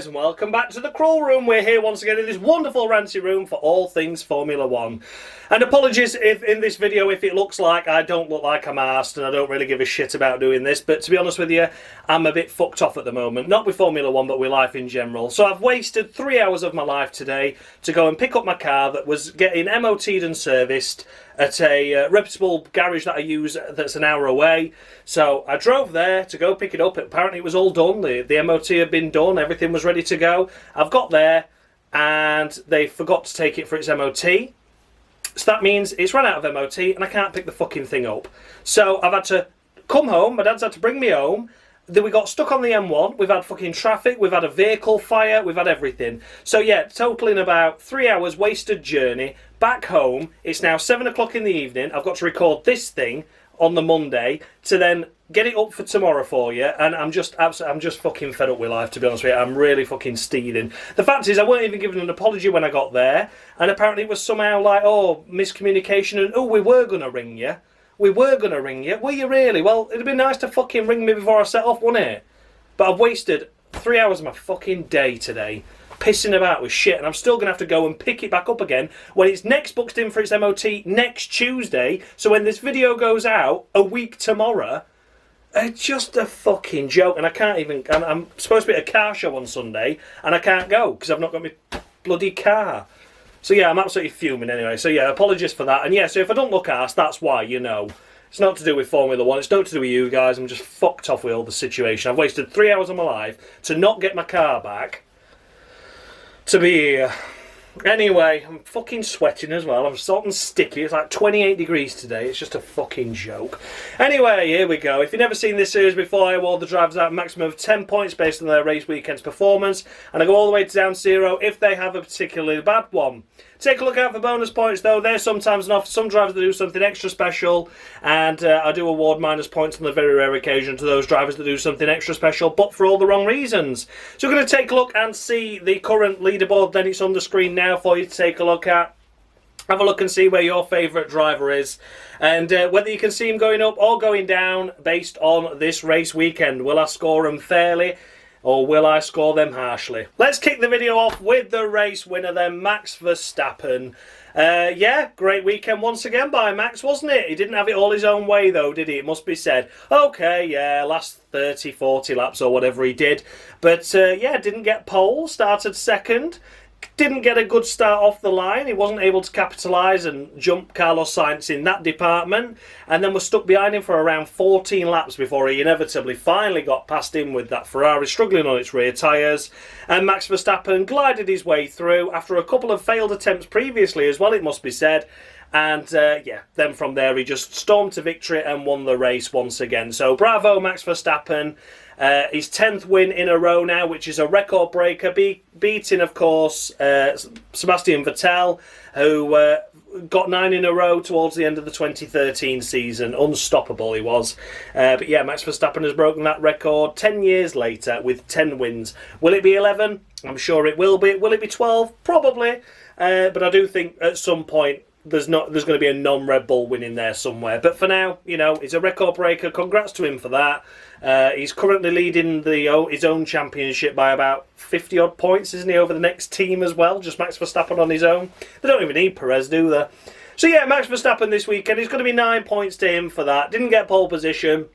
guys, and welcome back to the Crawl Room. We're here once again in this wonderful ranty room for all things Formula 1. And apologies if in this video if it looks like I don't look like I'm arsed and I don't really give a shit about doing this, but to be honest with you, I'm a bit fucked off at the moment. Not with Formula 1, but with life in general. So I've wasted 3 hours of my life today to go and pick up my car that was getting MOT'd and serviced at a reputable garage that I use that's an hour away. So I drove there to go pick it up. Apparently it was all done. The MOT had been done. Everything was ready to go. I've got there and they forgot to take it for its MOT. So that means it's run out of MOT and I can't pick the fucking thing up. So I've had to come home. My dad's had to bring me home. Then we got stuck on the M1. We've had fucking traffic. We've had a vehicle fire. We've had everything. So yeah, totaling about 3 hours wasted journey back home. It's now 7 o'clock in the evening. I've got to record this thing on the Monday to then get it up for tomorrow for you. And I'm just fucking fed up with life, to be honest with you. I'm really fucking stealing. The fact is, I weren't even given an apology when I got there. And apparently it was somehow like, oh, miscommunication. And oh, we were going to ring you. We were going to ring you. Were you really? Well, it'd be nice to fucking ring me before I set off, wouldn't it? But I've wasted 3 hours of my fucking day today pissing about with shit, and I'm still going to have to go and pick it back up again when it's next booked in for its MOT next Tuesday. So when this video goes out a week tomorrow, it's just a fucking joke. And I can't even... I'm supposed to be at a car show on Sunday, and I can't go because I've not got my bloody car. So yeah, I'm absolutely fuming anyway. So yeah, apologies for that. And yeah, so if I don't look arsed, that's why, you know. It's not to do with Formula 1, it's not to do with you guys. I'm just fucked off with all the situation. I've wasted 3 hours of my life to not get my car back. To be here. Anyway, I'm fucking sweating as well. I'm sort of sticky. It's like 28 degrees today. It's just a fucking joke. Anyway, here we go. If you've never seen this series before, I award the drivers out a maximum of 10 points based on their race weekend's performance. And I go all the way to down 0 if they have a particularly bad one. Take a look out for bonus points, though. They're sometimes enough. Some drivers that do something extra special, and I do award minus points on the very rare occasion to those drivers that do something extra special, but for all the wrong reasons. So we're going to take a look and see the current leaderboard. Then it's on the screen now for you to take a look at. Have a look and see where your favourite driver is, and whether you can see him going up or going down based on this race weekend. Will I score them fairly? Or will I score them harshly? Let's kick the video off with the race winner then, Max Verstappen. Yeah, great weekend once again by Max, wasn't it? He didn't have it all his own way though, did he? It must be said. Okay, yeah, last 30, 40 laps or whatever he did. But yeah, didn't get pole, started second. Didn't get a good start off the line. He wasn't able to capitalise and jump Carlos Sainz in that department. And then was stuck behind him for around 14 laps before he inevitably finally got past him with that Ferrari struggling on its rear tyres. And Max Verstappen glided his way through after a couple of failed attempts previously as well, it must be said. And yeah, then from there he just stormed to victory and won the race once again. So bravo Max Verstappen. His 10th win in a row now, which is a record breaker, beating, of course, Sebastian Vettel, who got 9 in a row towards the end of the 2013 season. Unstoppable he was. But yeah, Max Verstappen has broken that record 10 years later with 10 wins. Will it be 11? I'm sure it will be. Will it be 12? Probably. But I do think at some point there's going to be a non-Red Bull win in there somewhere. But for now, you know, he's a record breaker. Congrats to him for that. He's currently leading his own championship by about 50 odd points, isn't he, over the next team as well? Just Max Verstappen on his own. They don't even need Perez, do they? So yeah, Max Verstappen this weekend, it's going to be 9 points to him for that. Didn't get pole position.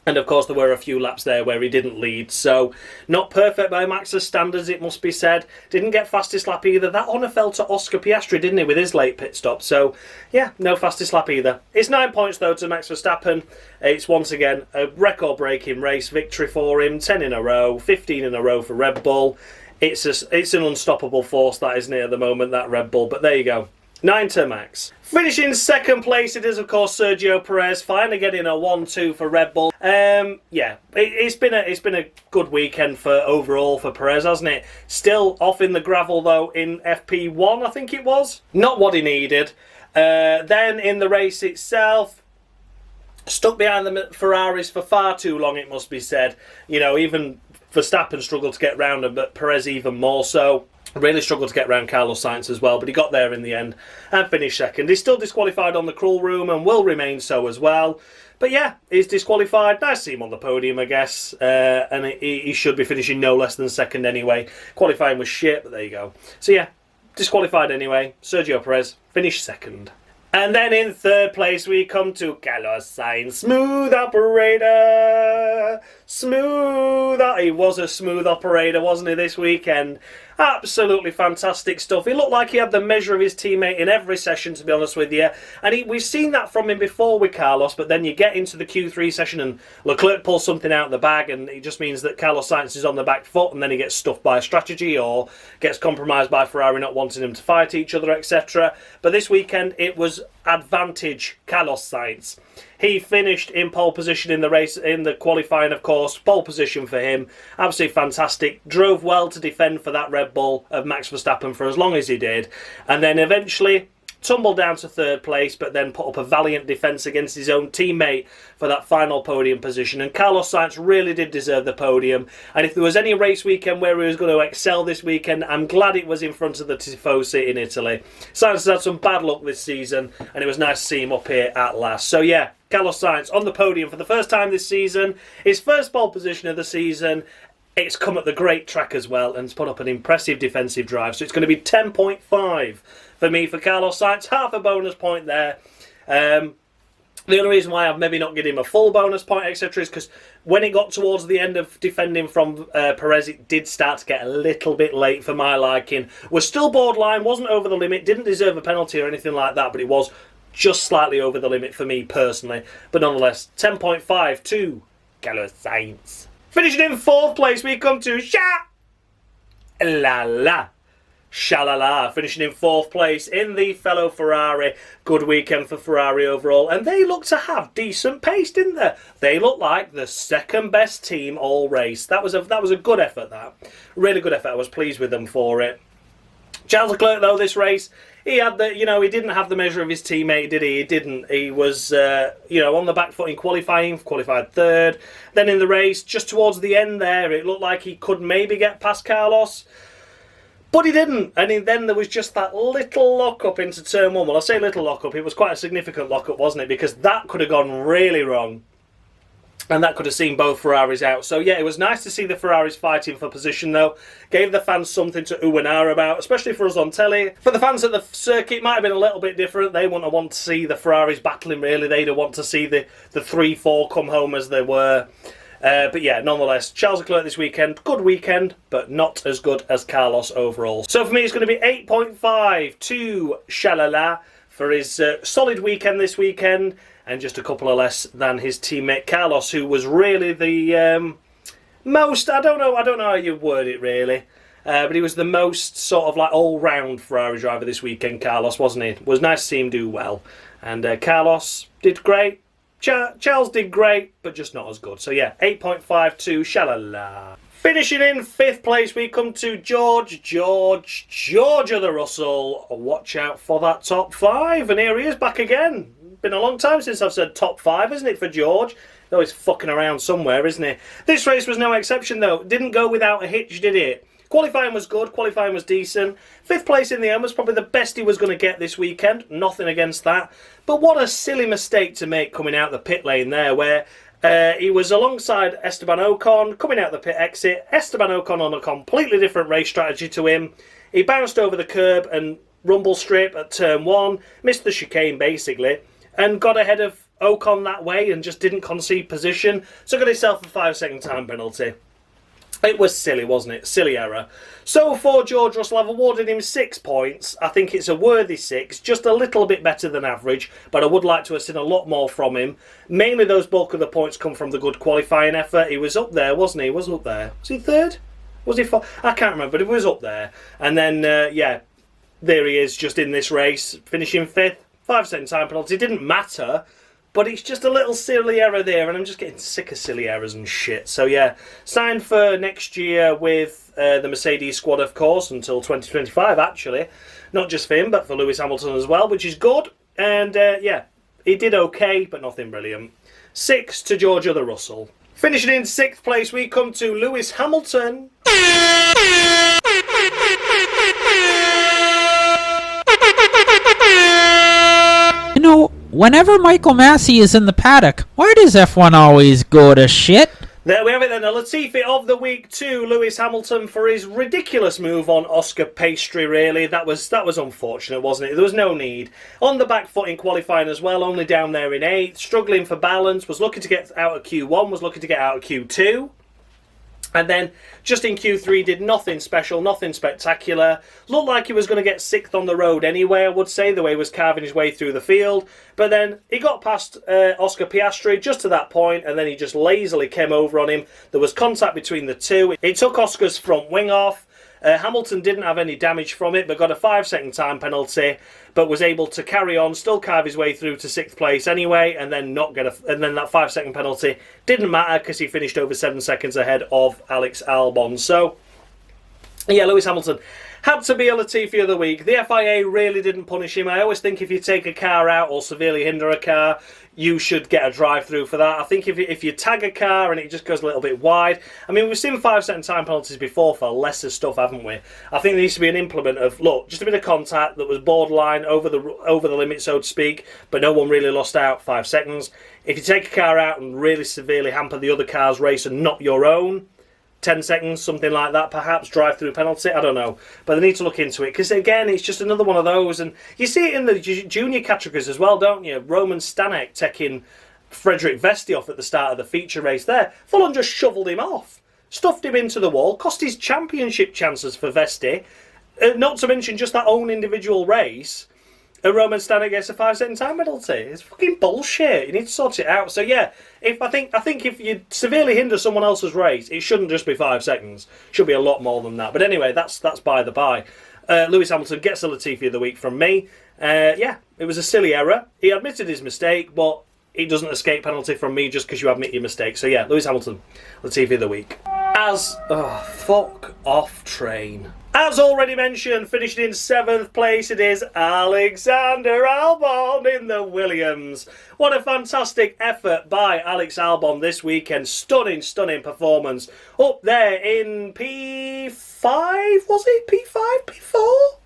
And of course there were a few laps there where he didn't lead, so not perfect by Max's standards, it must be said. Didn't get fastest lap either. That honour fell to Oscar Piastri, didn't he, with his late pit stop. So yeah, no fastest lap either. It's 9 points though to Max Verstappen. It's once again a record-breaking race victory for him. 10 in a row, 15 in a row for Red Bull. It's an unstoppable force, that, isn't it, at the moment, that Red Bull. But there you go. 9 to Max. Finishing second place, it is of course Sergio Perez, finally getting a 1-2 for Red Bull. Yeah, it's been a good weekend for overall for Perez, hasn't it? Still off in the gravel though in FP1, I think it was. Not what he needed. Then in the race itself, stuck behind the Ferraris for far too long, it must be said. You know, even Verstappen struggled to get round him, but Perez even more so. Really struggled to get around Carlos Sainz as well, but he got there in the end and finished second. He's still disqualified on the crawl room and will remain so as well. But yeah, he's disqualified. Nice to see him on the podium, I guess. And he should be finishing no less than second anyway. Qualifying was shit, but there you go. So yeah, disqualified anyway. Sergio Perez finished second. And then in third place we come to Carlos Sainz. Smooth operator. Smooth. He was a smooth operator, wasn't he, this weekend? Absolutely fantastic stuff. He looked like he had the measure of his teammate in every session, to be honest with you. And we've seen that from him before with Carlos, but then you get into the Q3 session and Leclerc pulls something out of the bag, and it just means that Carlos Sainz is on the back foot, and then he gets stuffed by a strategy or gets compromised by Ferrari not wanting him to fight each other, etc. But this weekend it was advantage Carlos Sainz. He finished in pole position in the race, in the qualifying, of course. Pole position for him. Absolutely fantastic. Drove well to defend for that Red Bull of Max Verstappen for as long as he did. And then eventually tumbled down to third place, but then put up a valiant defence against his own teammate for that final podium position. And Carlos Sainz really did deserve the podium. And if there was any race weekend where he was going to excel this weekend, I'm glad it was in front of the Tifosi in Italy. Sainz has had some bad luck this season, and it was nice to see him up here at last. So yeah, Carlos Sainz on the podium for the first time this season. His first pole position of the season. It's come at the great track as well, and it's put up an impressive defensive drive. So it's going to be 10.5 for me for Carlos Sainz. Half a bonus point there. The only reason why I've maybe not given him a full bonus point, etc., is because when it got towards the end of defending from Perez, it did start to get a little bit late for my liking. Was still borderline, wasn't over the limit, didn't deserve a penalty or anything like that, but it was just slightly over the limit for me personally. But nonetheless, 10.5 to Carlos Sainz. Finishing in fourth place, we come to Sha-la-la. Sha-la-la. Finishing in fourth place in the fellow Ferrari. Good weekend for Ferrari overall. And they look to have decent pace, didn't they? They look like the second best team all race. That was a good effort, that. Really good effort. I was pleased with them for it. Charles Leclerc, though, this race, he had the, he didn't have the measure of his teammate, did he? He didn't. He was, on the back foot in qualifying, qualified third. Then in the race, just towards the end there, it looked like he could maybe get past Carlos. But he didn't. And then there was just that little lock-up into turn one. Well, I say little lock-up. It was quite a significant lock-up, wasn't it? Because that could have gone really wrong. And that could have seen both Ferraris out. So, yeah, it was nice to see the Ferraris fighting for position, though. Gave the fans something to ooh and ah about, especially for us on telly. For the fans at the circuit, it might have been a little bit different. They wouldn't have wanted to see the Ferraris battling, really. They'd have wanted to see the 3-4 come home as they were. But yeah, nonetheless, Charles Leclerc this weekend, good weekend, but not as good as Carlos overall. So for me, it's going to be 8.5 to Shalala for his solid weekend this weekend, and just a couple of less than his teammate Carlos, who was really the most, I don't know how you word it really, but he was the most sort of like all-round Ferrari driver this weekend, Carlos, wasn't he? It was nice to see him do well. And Carlos did great. Charles did great, but just not as good. So yeah, 8.5 to Shalala. Finishing in fifth place, we come to George of the Russell. Watch out for that top five. And here he is back again. Been a long time since I've said top five, isn't it, for George? Though he's fucking around somewhere, isn't he? This race was no exception, though. Didn't go without a hitch, did it? Qualifying was good, qualifying was decent. Fifth place in the end was probably the best he was going to get this weekend. Nothing against that. But what a silly mistake to make coming out the pit lane there, where he was alongside Esteban Ocon, coming out the pit exit. Esteban Ocon on a completely different race strategy to him. He bounced over the curb and rumble strip at turn one, missed the chicane basically, and got ahead of Ocon that way and just didn't concede position. So got himself a 5-second time penalty. It was silly, wasn't it? Silly error. So for George Russell, I've awarded him 6 points. I think it's a worthy 6, just a little bit better than average, but I would like to have seen a lot more from him. Mainly those bulk of the points come from the good qualifying effort. He was up there, wasn't he? He was up there. Was he third? Was he fourth? I can't remember, but he was up there. And then, yeah, there he is just in this race, finishing 5th. 5-second time penalty. It didn't matter. But it's just a little silly error there, and I'm just getting sick of silly errors and shit. So yeah, signed for next year with the Mercedes squad, of course, until 2025, actually. Not just for him, but for Lewis Hamilton as well, which is good. And yeah, he did okay, but nothing brilliant. 6 to George of the Russell. Finishing in 6th place, we come to Lewis Hamilton. whenever Michael Massey is in the paddock, why does F1 always go to shit? There we have it then, a Latifi of the week to Lewis Hamilton for his ridiculous move on Oscar Pastry, really. That was unfortunate, wasn't it? There was no need. On the back foot in qualifying as well, only down there in 8th, struggling for balance, was looking to get out of Q1, was looking to get out of Q2. And then, just in Q3, did nothing special, nothing spectacular. Looked like he was going to get 6th on the road anyway, I would say, the way he was carving his way through the field. But then, he got past Oscar Piastri just to that point, and then he just lazily came over on him. There was contact between the two. It took Oscar's front wing off. Hamilton didn't have any damage from it, but got a 5-second time penalty, but was able to carry on, still carve his way through to 6th place anyway, and then and then that 5-second penalty didn't matter because he finished over 7 seconds ahead of Alex Albon. So, yeah, Lewis Hamilton had to be a Latifi of the week. The FIA really didn't punish him. I always think if you take a car out or severely hinder a car, you should get a drive-through for that. I think if you tag a car and it just goes a little bit wide... I mean, we've seen 5-second time penalties before for lesser stuff, haven't we? I think there needs to be an implement of, look, just a bit of contact that was borderline over the limit, so to speak, but no one really lost out 5 seconds. If you take a car out and really severely hamper the other car's race and not your own, 10 seconds, something like that, perhaps, drive-through penalty, I don't know. But they need to look into it, because, again, it's just another one of those, and you see it in the junior categories as well, don't you? Roman Stanek taking Frederick Vesti off at the start of the feature race there. Full-on just shoveled him off, stuffed him into the wall, cost his championship chances for Vesti, not to mention just that own individual race. A Roman Stanek gets a 5-second time penalty. It's fucking bullshit. You need to sort it out. So yeah, I think if you severely hinder someone else's race, it shouldn't just be 5 seconds. It should be a lot more than that. But anyway, that's by the by. Lewis Hamilton gets a Latifi of the week from me. Yeah, it was a silly error. He admitted his mistake, but he doesn't escape penalty from me just because you admit your mistake. So yeah, Lewis Hamilton, Latifi of the week. Fuck off, train. As already mentioned, finishing in 7th place, it is Alexander Albon in the Williams. What a fantastic effort by Alex Albon this weekend. Stunning, stunning performance. Up there in P5, was it? P5? P4?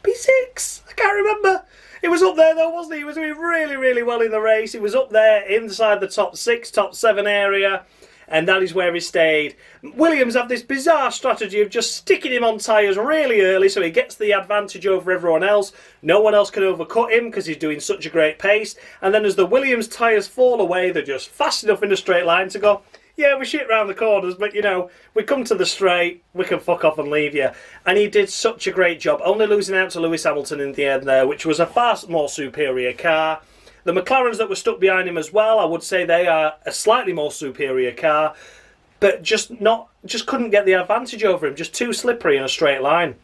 P6? I can't remember. It was up there though, wasn't he? He was doing really, really well in the race. He was up there inside the top 6, top 7 area. And that is where he stayed. Williams have this bizarre strategy of just sticking him on tyres really early so he gets the advantage over everyone else. No one else can overcut him because he's doing such a great pace. And then as the Williams tyres fall away, they're just fast enough in a straight line to go, yeah, we shit round the corners, but, you know, we come to the straight, we can fuck off and leave you. And he did such a great job, only losing out to Lewis Hamilton in the end there, which was a far more superior car. The McLarens that were stuck behind him as well, I would say they are a slightly more superior car, but just couldn't get the advantage over him, just too slippery in a straight line.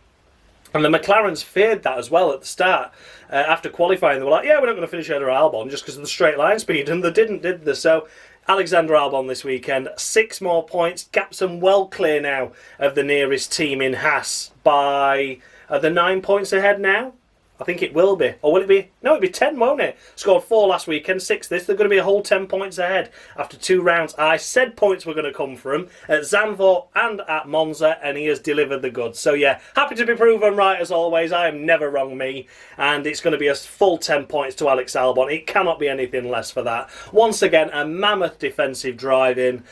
And the McLarens feared that as well at the start. After qualifying, they were like, yeah, we're not going to finish ahead of Albon just because of the straight line speed, and they didn't, did they? So Alexander Albon this weekend, 6 more points, gaps them well clear now of the nearest team in Haas by, are they 9 points ahead now? I think it will be. Or will it be? No, it'll be 10, won't it? Scored 4 last weekend, 6 this. They're going to be a whole 10 points ahead after 2 rounds. I said points were going to come from at Zandvoort and at Monza, and he has delivered the goods. So yeah, happy to be proven right as always. I am never wrong, me. And it's going to be a full 10 points to Alex Albon. It cannot be anything less for that. Once again, a mammoth defensive drive-in.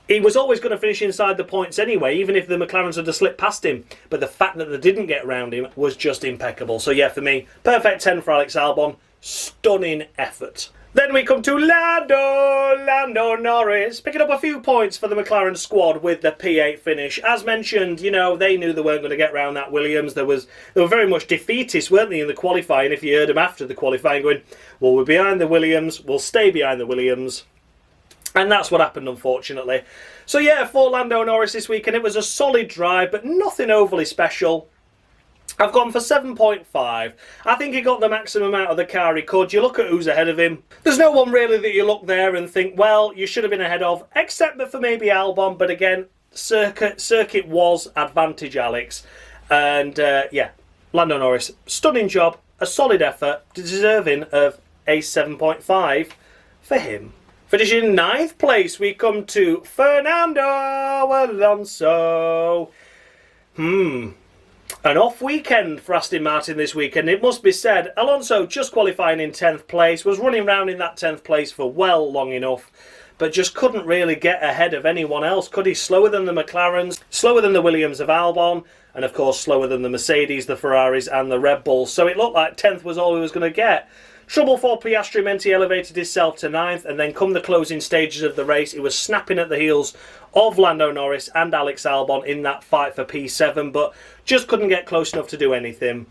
He was always going to finish inside the points anyway, even if the McLarens had to slip past him. But the fact that they didn't get round him was just impeccable. So yeah, for me, perfect 10 for Alex Albon. Stunning effort. Then we come to Lando Norris, picking up a few points for the McLaren squad with the P8 finish. As mentioned, you know, they knew they weren't going to get round that Williams. They were very much defeatist, weren't they, in the qualifying, if you heard them after the qualifying going, well, we're behind the Williams, we'll stay behind the Williams. And that's what happened, unfortunately. So yeah, for Lando Norris this week, and it was a solid drive, but nothing overly special. I've gone for 7.5. I think he got the maximum out of the car he could. You look at who's ahead of him. There's no one really that you look there and think, well, you should have been ahead of, except for maybe Albon. But again, circuit was advantage Alex. And yeah, Lando Norris, stunning job, a solid effort, deserving of a 7.5 for him. Finishing 9th place, we come to Fernando Alonso. An off weekend for Aston Martin this weekend, it must be said. Alonso just qualifying in 10th place, was running around in that 10th place for well long enough, but just couldn't really get ahead of anyone else, could he? Slower than the McLarens, slower than the Williams of Albon, and of course slower than the Mercedes, the Ferraris and the Red Bulls. So it looked like 10th was all he was going to get. Trouble for Piastri meant he elevated himself to 9th, and then come the closing stages of the race, he was snapping at the heels of Lando Norris and Alex Albon in that fight for P7, but just couldn't get close enough to do anything.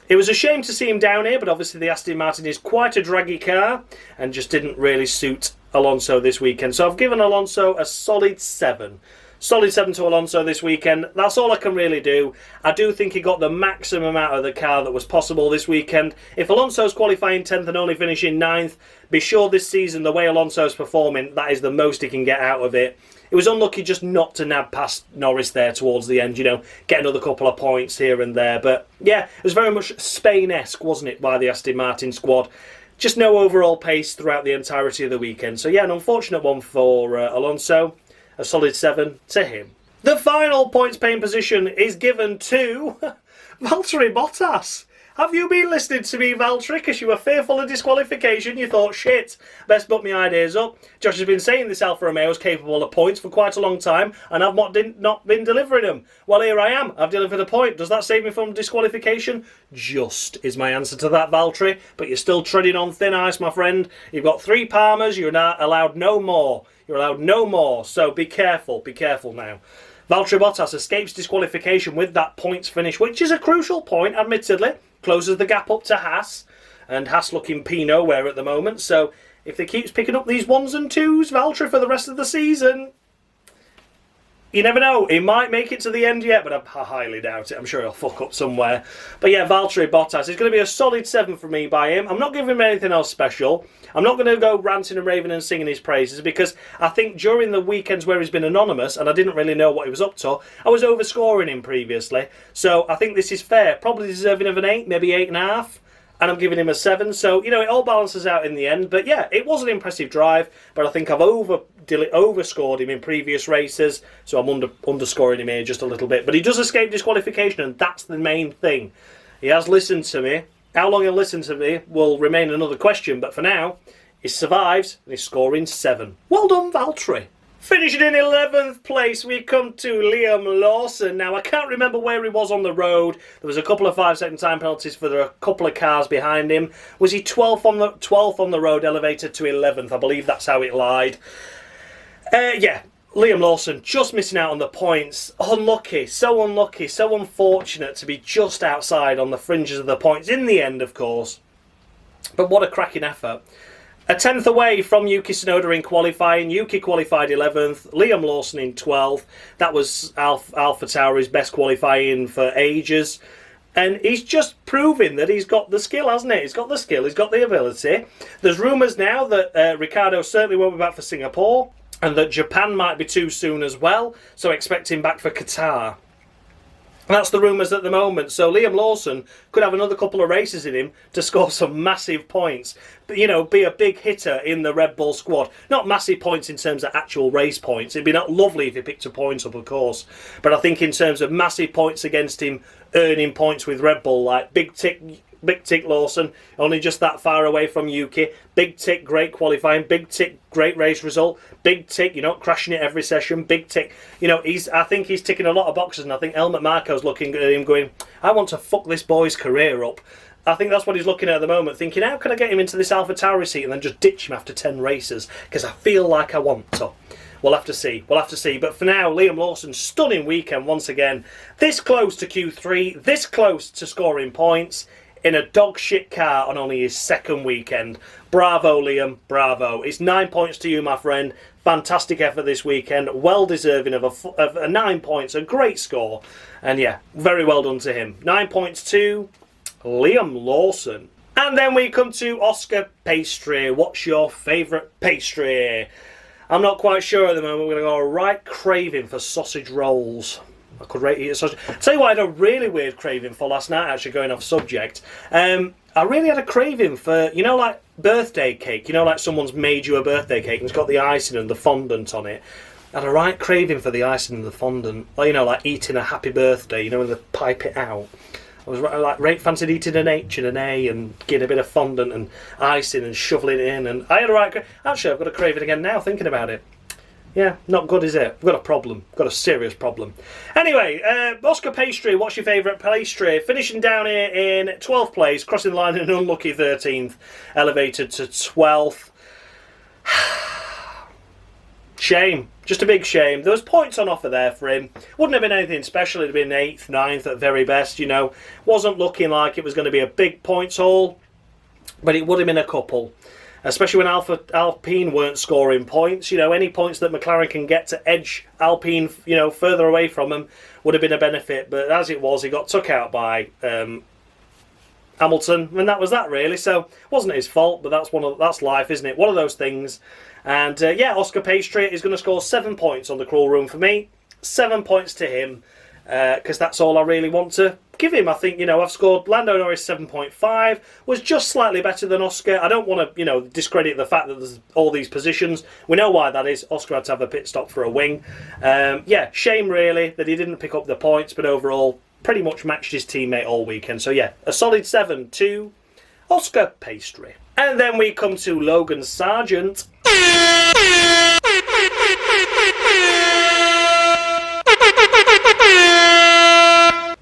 It was a shame to see him down here, but obviously the Aston Martin is quite a draggy car and just didn't really suit Alonso this weekend. So I've given Alonso a solid 7. Solid 7 to Alonso this weekend. That's all I can really do. I do think he got the maximum out of the car that was possible this weekend. If Alonso's qualifying 10th and only finishing 9th, be sure this season, the way Alonso's performing, that is the most he can get out of it. It was unlucky just not to nab past Norris there towards the end, you know, get another couple of points here and there. But yeah, it was very much Spain-esque, wasn't it, by the Aston Martin squad. Just no overall pace throughout the entirety of the weekend. So yeah, an unfortunate one for Alonso. A solid 7 to him. The final points paying position is given to Valtteri Bottas. Have you been listening to me, Valtteri? Because you were fearful of disqualification. You thought, shit, best put my ideas up. Josh has been saying this Alfa Romeo is capable of points for quite a long time, and I've not been delivering them. Well, here I am. I've delivered a point. Does that save me from disqualification? Just is my answer to that, Valtteri. But you're still treading on thin ice, my friend. You've got 3 Palmers. You're not allowed no more. You're allowed no more. So be careful. Be careful now. Valtteri Bottas escapes disqualification with that points finish, which is a crucial point, admittedly. Closes the gap up to Haas, and Haas looking P nowhere at the moment. So if they keeps picking up these 1s and 2s, Valtteri, for the rest of the season, you never know. He might make it to the end yet, but I highly doubt it. I'm sure he'll fuck up somewhere. But yeah, Valtteri Bottas is going to be a solid 7 for me by him. I'm not giving him anything else special. I'm not going to go ranting and raving and singing his praises, because I think during the weekends where he's been anonymous and I didn't really know what he was up to, I was overscoring him previously. So I think this is fair. Probably deserving of an 8, maybe 8.5. And I'm giving him a 7. So, you know, it all balances out in the end. But yeah, it was an impressive drive, but I think I've overscored him in previous races, so I'm underscoring him here just a little bit. But he does escape disqualification, and that's the main thing. He has listened to me. How long he'll listen to me will remain another question, but for now, he survives and he's scoring 7. Well done, Valtteri. Finishing in 11th place, we come to Liam Lawson. Now, I can't remember where he was on the road. There was a couple of 5-second time penalties for a couple of cars behind him. Was he 12th on the road, elevated to 11th? I believe that's how it lied. Yeah, Liam Lawson just missing out on the points. Unlucky, so unfortunate to be just outside on the fringes of the points. In the end, of course. But what a cracking effort. A 10th away from Yuki Tsunoda in qualifying. Yuki qualified 11th. Liam Lawson in 12th. That was Alpha Tauri's best qualifying for ages. And he's just proving that he's got the skill, hasn't he? He's got the skill, he's got the ability. There's rumours now that Ricciardo certainly won't be back for Singapore, and that Japan might be too soon as well. So expect him back for Qatar. That's the rumours at the moment. So Liam Lawson could have another couple of races in him to score some massive points. But, you know, be a big hitter in the Red Bull squad. Not massive points in terms of actual race points. It'd be not lovely if he picked a point up, of course. But I think in terms of massive points against him, earning points with Red Bull, like big tick Lawson, only just that far away from Yuki. Big tick, great qualifying. Big tick, great race result. Big tick, you're not crashing it every session. Big tick, you know, I think he's ticking a lot of boxes, and I think Helmut Marko's looking at him going, I want to fuck this boy's career up. I think that's what he's looking at the moment, thinking, how can I get him into this Alpha Tauri seat and then just ditch him after 10 races? Because I feel like I want to. We'll have to see. We'll have to see. But for now, Liam Lawson, stunning weekend once again. This close to Q3, this close to scoring points in a dog shit car on only his 2nd weekend. Bravo, Liam. Bravo. It's 9 points to you, my friend. Fantastic effort this weekend. Well deserving of a 9 points. A great score. And yeah, very well done to him. 9 points to Liam Lawson. And then we come to Oscar Pastry. What's your favourite pastry? I'm not quite sure at the moment. We're going to go right craving for sausage rolls. I could eat a sausage. I'll tell you what I had a really weird craving for last night, actually, going off subject. I really had a craving for, you know, like birthday cake. You know, like someone's made you a birthday cake and it's got the icing and the fondant on it. I had a right craving for the icing and the fondant. Like, you know, like eating a happy birthday, you know, when they pipe it out. I was like fancied eating an H and an A and getting a bit of fondant and icing and shoveling it in. And I had a right... Actually, I've got a craving again now, thinking about it. Yeah, not good, is it? We've got a problem. We've got a serious problem. Anyway, Oscar Pastry, what's your favourite pastry? Finishing down here in 12th place, crossing the line in an unlucky 13th, elevated to 12th. Shame. Just a big shame. There was points on offer there for him. Wouldn't have been anything special. It'd have been 8th, 9th at very best, you know. Wasn't looking like it was going to be a big points haul, but it would have been a couple. Especially when Alpine weren't scoring points. You know, any points that McLaren can get to edge Alpine, you know, further away from them would have been a benefit. But as it was, he got took out by Hamilton, and that was that really. So it wasn't his fault, but that's life, isn't it? One of those things. And yeah, Oscar Pastry is going to score 7 points on the crawl room for me. 7 points to him, because that's all I really want to give him. I think, you know, I've scored Lando Norris 7.5, was just slightly better than Oscar. I don't want to, you know, discredit the fact that there's all these positions. We know why that is. Oscar had to have a pit stop for a wing. Yeah, shame really that he didn't pick up the points, but overall pretty much matched his teammate all weekend. So yeah, a solid 7 to Oscar Pastry. And then we come to Logan Sargent.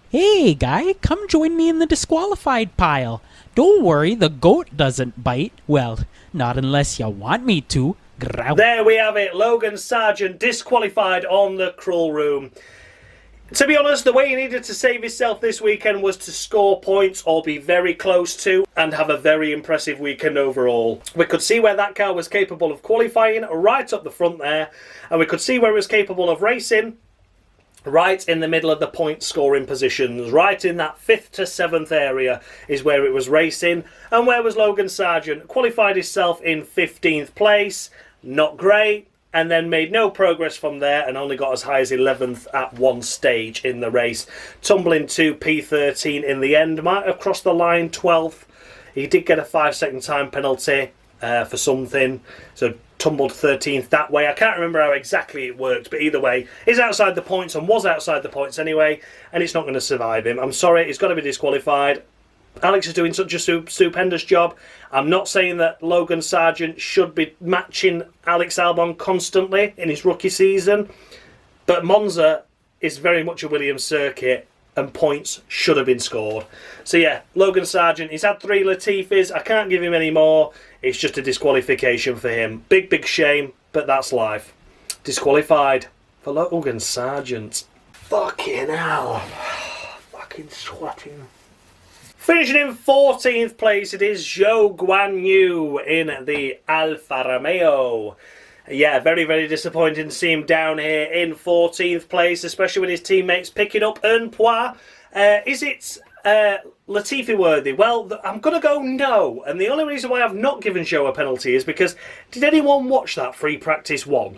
Hey, guy, come join me in the disqualified pile. Don't worry, the goat doesn't bite. Well, not unless you want me to. Growl. There we have it. Logan Sargent disqualified on the crawl room. To be honest, the way he needed to save himself this weekend was to score points or be very close to and have a very impressive weekend overall. We could see where that car was capable of qualifying right up the front there, and we could see where it was capable of racing right in the middle of the point scoring positions. Right in that 5th to 7th area is where it was racing. And where was Logan Sargent? Qualified himself in 15th place. Not great. And then made no progress from there and only got as high as 11th at one stage in the race. Tumbling to P13 in the end. Might have crossed the line 12th. He did get a 5-second time penalty for something. So tumbled 13th that way. I can't remember how exactly it worked, but either way, he's outside the points and was outside the points anyway, and it's not going to survive him. I'm sorry, he's got to be disqualified. Alex is doing such a stupendous job. I'm not saying that Logan Sargent should be matching Alex Albon constantly in his rookie season, but Monza is very much a Williams circuit and points should have been scored. So yeah, Logan Sargent, he's had 3 Latifis. I can't give him any more. It's just a disqualification for him. Big, big shame, but that's life. Disqualified for Logan Sargent. Fucking hell. Fucking sweating. Finishing in 14th place, it is Zhou Guanyu in the Alfa Romeo. Yeah, very, very disappointing to see him down here in 14th place, especially with his teammates picking up un point. Is it Latifi worthy? Well, I'm going to go no. And the only reason why I've not given Zhou a penalty is because, did anyone watch that free practice 1?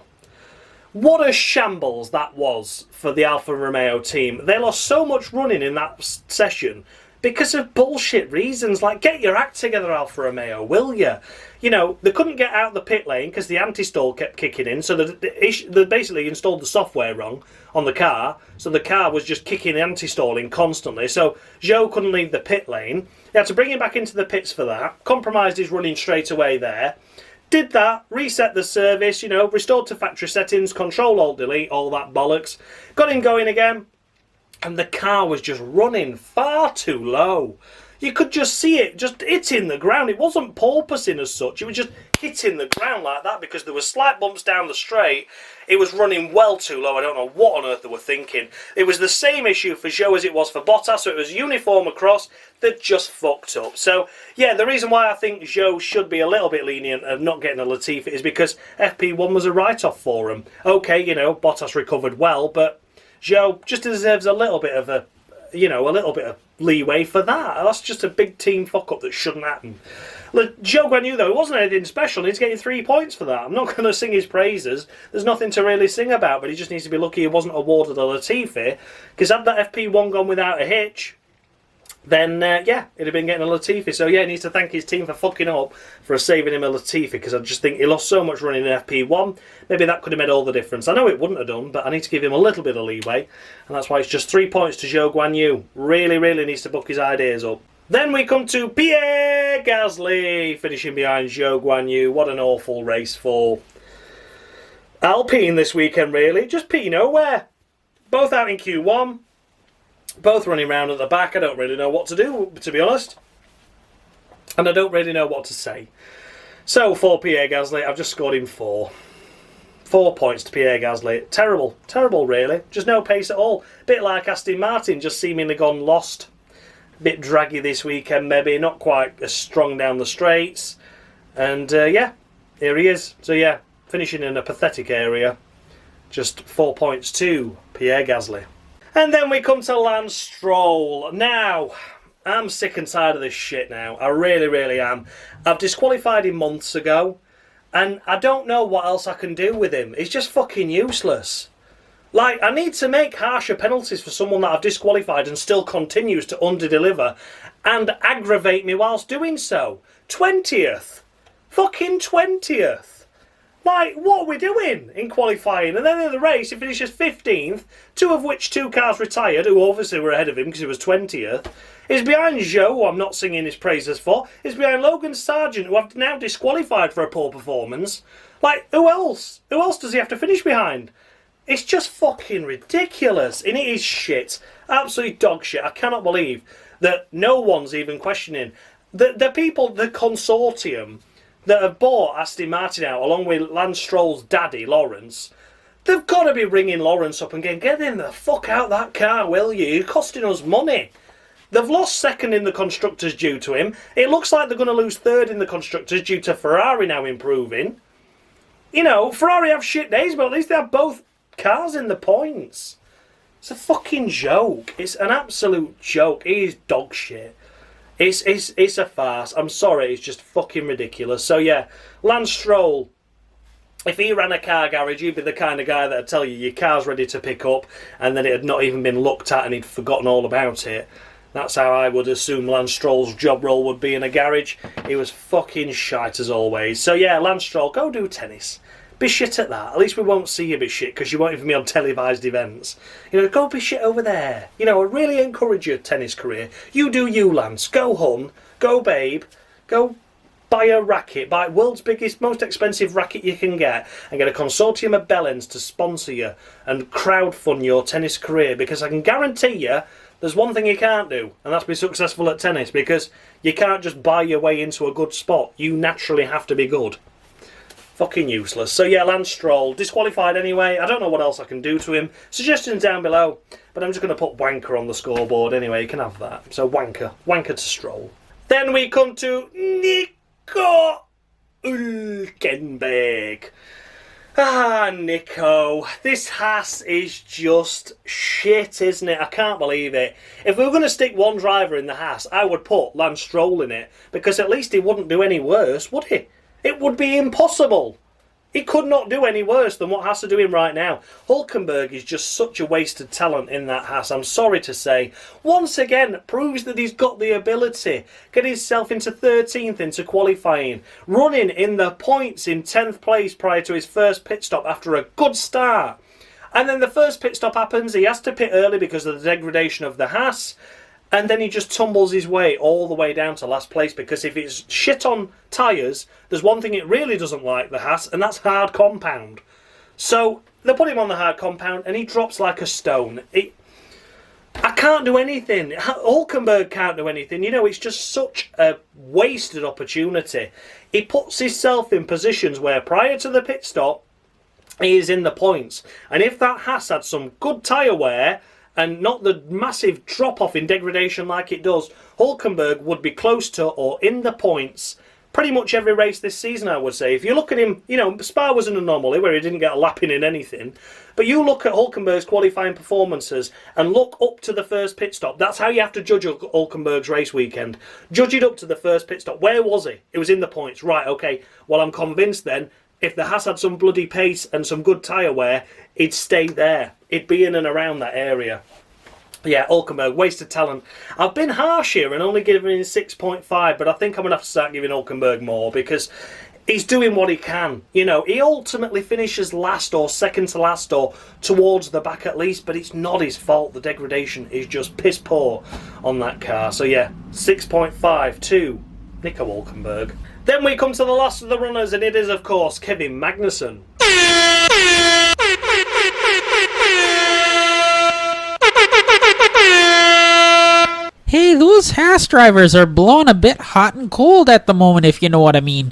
What a shambles that was for the Alfa Romeo team. They lost so much running in that session because of bullshit reasons. Like, get your act together, Alfa Romeo, will you? You know, they couldn't get out the pit lane because the anti-stall kept kicking in, so they basically installed the software wrong on the car, so the car was just kicking anti-stalling constantly, so Zhou couldn't leave the pit lane. They had to bring him back into the pits for that, compromised his running straight away there, did that, reset the service, you know, restored to factory settings, Control-Alt-Delete, all that bollocks, got him going again, and the car was just running far too low. You could just see it just hitting the ground. It wasn't porpoising as such. It was just hitting the ground like that because there were slight bumps down the straight. It was running well too low. I don't know what on earth they were thinking. It was the same issue for Zhou as it was for Bottas. So it was uniform across. They just fucked up. So, yeah, the reason why I think Zhou should be a little bit lenient of not getting a Latifi is because FP1 was a write-off for him. Okay, you know, Bottas recovered well, but Zhou just deserves a little bit of a, you know, a little bit of leeway for that. That's just a big team fuck-up that shouldn't happen. Zhou Guanyu, though, it wasn't anything special. He's getting 3 points for that. I'm not going to sing his praises. There's nothing to really sing about, but he just needs to be lucky he wasn't awarded a Latifi, because had that FP1 gone without a hitch, then yeah, he'd have been getting a Latifi. So yeah, he needs to thank his team for fucking up for saving him a Latifi, because I just think he lost so much running in FP1. Maybe that could have made all the difference. I know it wouldn't have done, but I need to give him a little bit of leeway, and that's why it's just 3 points to Zhou Guanyu. Really, really needs to book his ideas up. Then we come to Pierre Gasly, finishing behind Zhou Guanyu. What an awful race for Alpine this weekend, really. Just P nowhere. Both out in Q1. Both running round at the back. I don't really know what to do, to be honest. And I don't really know what to say. So, for Pierre Gasly, I've just scored him 4. 4 points to Pierre Gasly. Terrible. Terrible, really. Just no pace at all. Bit like Aston Martin, just seemingly gone lost. Bit draggy this weekend, maybe. Not quite as strong down the straights. And, yeah, here he is. So, yeah, finishing in a pathetic area. Just 4 points to Pierre Gasly. And then we come to Lance Stroll. Now, I'm sick and tired of this shit now. I really, really am. I've disqualified him months ago, and I don't know what else I can do with him. He's just fucking useless. Like, I need to make harsher penalties for someone that I've disqualified and still continues to under-deliver and aggravate me whilst doing so. 20th. Fucking 20th. Like, what are we doing in qualifying? And then in the race, he finishes 15th, two of which 2 cars retired, who obviously were ahead of him because he was 20th. He's behind Zhou, who I'm not singing his praises for. He's behind Logan Sargent, who I've now disqualified for a poor performance. Like, who else? Who else does he have to finish behind? It's just fucking ridiculous. And it is shit. Absolutely dog shit. I cannot believe that no one's even questioning. The people, the consortium that have bought Aston Martin out, along with Lance Stroll's daddy, Lawrence, they've got to be ringing Lawrence up and going, get in the fuck out that car, will you? You're costing us money. They've lost second in the Constructors due to him. It looks like they're going to lose third in the Constructors due to Ferrari now improving. You know, Ferrari have shit days, but at least they have both cars in the points. It's a fucking joke. It's an absolute joke. It is dog shit. It's a farce. I'm sorry, it's just fucking ridiculous. So yeah, Lance Stroll, if he ran a car garage, he'd be the kind of guy that'd tell you your car's ready to pick up and then it had not even been looked at and he'd forgotten all about it. That's how I would assume Lance Stroll's job role would be in a garage. He was fucking shite as always. So yeah, Lance Stroll, go do tennis. Be shit at that. At least we won't see you be shit because you won't even be on televised events. You know, go be shit over there. You know, I really encourage your tennis career. You do you, Lance. Go hun. Go babe. Go buy a racket. Buy world's biggest, most expensive racket you can get and get a consortium of bellends to sponsor you and crowdfund your tennis career, because I can guarantee you there's one thing you can't do, and that's be successful at tennis, because you can't just buy your way into a good spot. You naturally have to be good. Fucking useless. So yeah, Lance Stroll, disqualified anyway. I don't know what else I can do to him. Suggestions down below. But I'm just going to put wanker on the scoreboard anyway. You can have that. So wanker. Wanker to Stroll. Then we come to Nico Hulkenberg. Ah, Nico. This Haas is just shit, isn't it? I can't believe it. If we were going to stick one driver in the Haas, I would put Lance Stroll in it. Because at least he wouldn't do any worse, would he? It would be impossible. He could not do any worse than what Haas are doing right now. Hulkenberg is just such a wasted talent in that Haas, I'm sorry to say. Once again, proves that he's got the ability. Get himself into 13th into qualifying. Running in the points in 10th place prior to his first pit stop after a good start. And then the first pit stop happens. He has to pit early because of the degradation of the Haas. And then he just tumbles his way all the way down to last place, because if it's shit on tyres, there's one thing it really doesn't like, the Haas, and that's hard compound. So they put him on the hard compound and he drops like a stone. I can't do anything. Hulkenberg can't do anything. You know, it's just such a wasted opportunity. He puts himself in positions where prior to the pit stop, he is in the points. And if that Haas had some good tyre wear and not the massive drop-off in degradation like it does, Hulkenberg would be close to or in the points pretty much every race this season, I would say. If you look at him, you know, Spa was an anomaly where he didn't get a lapping in anything. But you look at Hulkenberg's qualifying performances and look up to the first pit stop. That's how you have to judge Hulkenberg's race weekend. Judge it up to the first pit stop. Where was he? It was in the points. Right, okay. Well, I'm convinced then, if the Haas had some bloody pace and some good tyre wear, he'd stay there. He'd be in and around that area. Yeah, Hulkenberg, wasted talent. I've been harsh here and only given him 6.5, but I think I'm going to have to start giving Hulkenberg more because he's doing what he can. You know, he ultimately finishes last or second to last or towards the back at least, but it's not his fault. The degradation is just piss poor on that car. So yeah, 6.5 to Nico Hulkenberg. Then we come to the last of the runners, and it is, of course, Kevin Magnuson. Hey, those Haas drivers are blowing a bit hot and cold at the moment, if you know what I mean.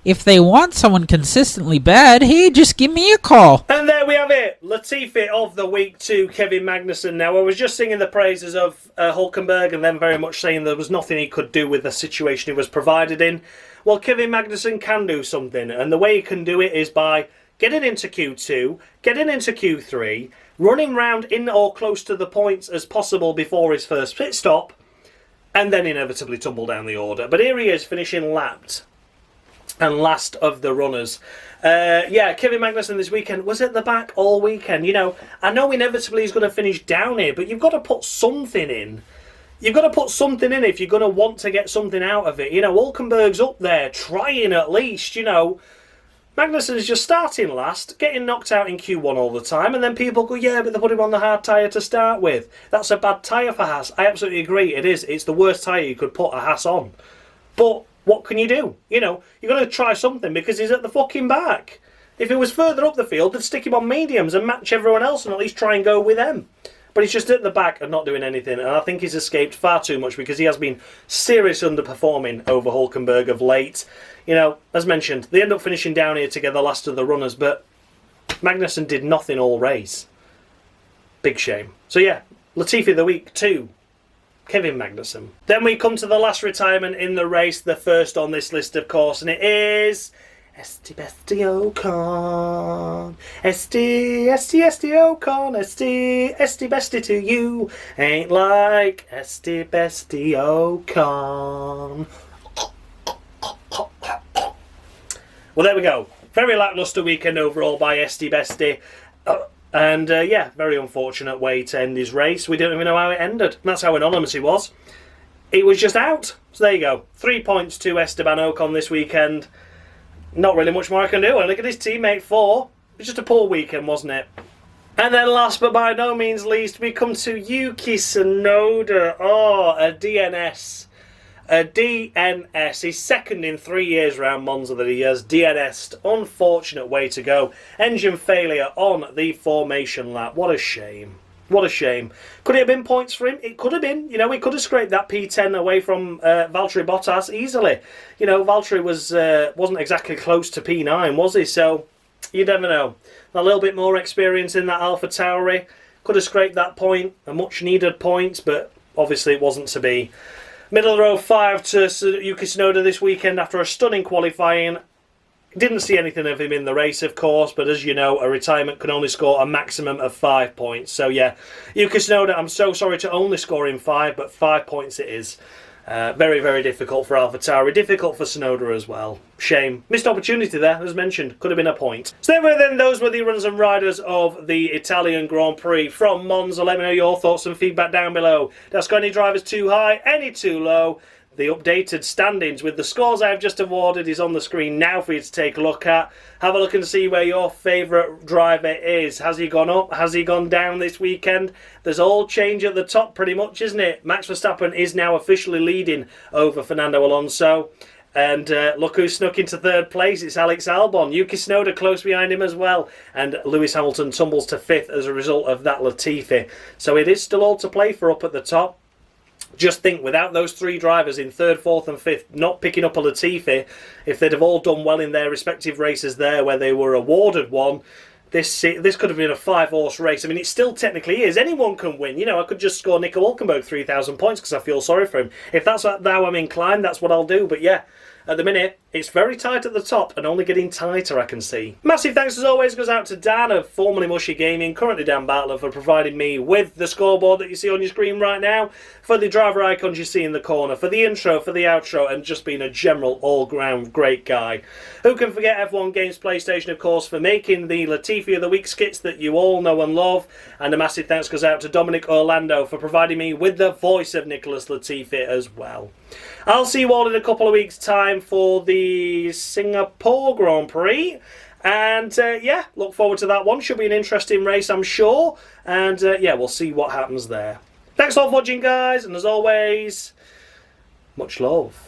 If they want someone consistently bad, hey, just give me a call. And there we have it. Latifi of the week to Kevin Magnuson. Now, I was just singing the praises of Hulkenberg and then very much saying there was nothing he could do with the situation he was provided in. Well, Kevin Magnuson can do something, and the way he can do it is by getting into Q2, getting into Q3, running round in or close to the points as possible before his first pit stop, and then inevitably tumble down the order. But here he is, finishing lapped and last of the runners. Yeah, Kevin Magnuson this weekend was at the back all weekend. You know, I know inevitably he's going to finish down here, but you've got to put something in. You've got to put something in if you're going to want to get something out of it. You know, Hulkenberg's up there, trying at least, you know. Magnuson's just starting last, getting knocked out in Q1 all the time, and then people go, yeah, but they put him on the hard tyre to start with. That's a bad tyre for Haas. I absolutely agree, it is. It's the worst tyre you could put a Haas on. But what can you do? You know, you've got to try something because he's at the fucking back. If it was further up the field, they'd stick him on mediums and match everyone else and at least try and go with them. But he's just at the back and not doing anything, and I think he's escaped far too much because he has been seriously underperforming over Hulkenberg of late. You know, as mentioned, they end up finishing down here together, last of the runners, but Magnuson did nothing all race. Big shame. So yeah, Latifi of the week, 2. Kevin Magnuson. Then we come to the last retirement in the race, the first on this list, of course, and it is Esteban Ocon. Esti Ocon. Esti bestie to you. Ain't like Esteban Ocon. Well, there we go. Very lacklustre weekend overall by Esti Bestie. And yeah, very unfortunate way to end his race. We don't even know how it ended. And that's how anonymous he was. He was just out. So there you go. 3 points to Esteban Ocon this weekend. Not really much more I can do. And look at his teammate 4. It was just a poor weekend, wasn't it? And then last but by no means least, we come to Yuki Tsunoda. Oh, a DNS. A DNS. He's second in 3 years round Monza that he has DNS'd. Unfortunate way to go. Engine failure on the formation lap. What a shame. What a shame. Could it have been points for him? It could have been. You know, he could have scraped that P10 away from Valtteri Bottas easily. You know, Valtteri wasn't exactly close to P9, was he? So, you never know. A little bit more experience in that Alpha Tauri. Could have scraped that point. A much needed point, but obviously it wasn't to be. Middle of row 5 to Yuki Tsunoda this weekend after a stunning qualifying. Didn't see anything of him in the race, of course, but as you know, a retirement can only score a maximum of 5 points. So yeah, Yuki Tsunoda, I'm so sorry to only score him 5, but 5 points it is. Very, very difficult for AlphaTauri. Difficult for Tsunoda as well. Shame. Missed opportunity there, as mentioned. Could have been a point. So then those were the runners and riders of the Italian Grand Prix from Monza. Let me know your thoughts and feedback down below. Did I score any drivers too high? Any too low? The updated standings with the scores I've just awarded is on the screen now for you to take a look at. Have a look and see where your favourite driver is. Has he gone up? Has he gone down this weekend? There's all change at the top pretty much, isn't it? Max Verstappen is now officially leading over Fernando Alonso. And look who snuck into third place. It's Alex Albon. Yuki Tsunoda close behind him as well. And Lewis Hamilton tumbles to 5th as a result of that Latifi. So it is still all to play for up at the top. Just think, without those 3 drivers in 3rd, 4th and 5th not picking up a Latifi, if they'd have all done well in their respective races there where they were awarded one, this could have been a 5-horse race. I mean, it still technically is. Anyone can win. You know, I could just score Nico Hulkenberg 3,000 points because I feel sorry for him. If that's how I'm inclined, that's what I'll do. But yeah, at the minute, It's very tight at the top and only getting tighter, I can see. Massive thanks as always goes out to Dan of formerly Mushy Gaming, currently Dan Bartlett, for providing me with the scoreboard that you see on your screen right now, for the driver icons you see in the corner, for the intro, for the outro, and just being a general all-round great guy. Who can forget F1 Games PlayStation, of course, for making the Latifi of the Week skits that you all know and love. And a massive thanks goes out to Dominic Orlando for providing me with the voice of Nicholas Latifi as well. I'll see you all in a couple of weeks' time for the Singapore Grand Prix. And yeah, look forward to that one. Should be an interesting race, I'm sure. And yeah, we'll see what happens there. Thanks a lot for watching, guys. And as always, much love.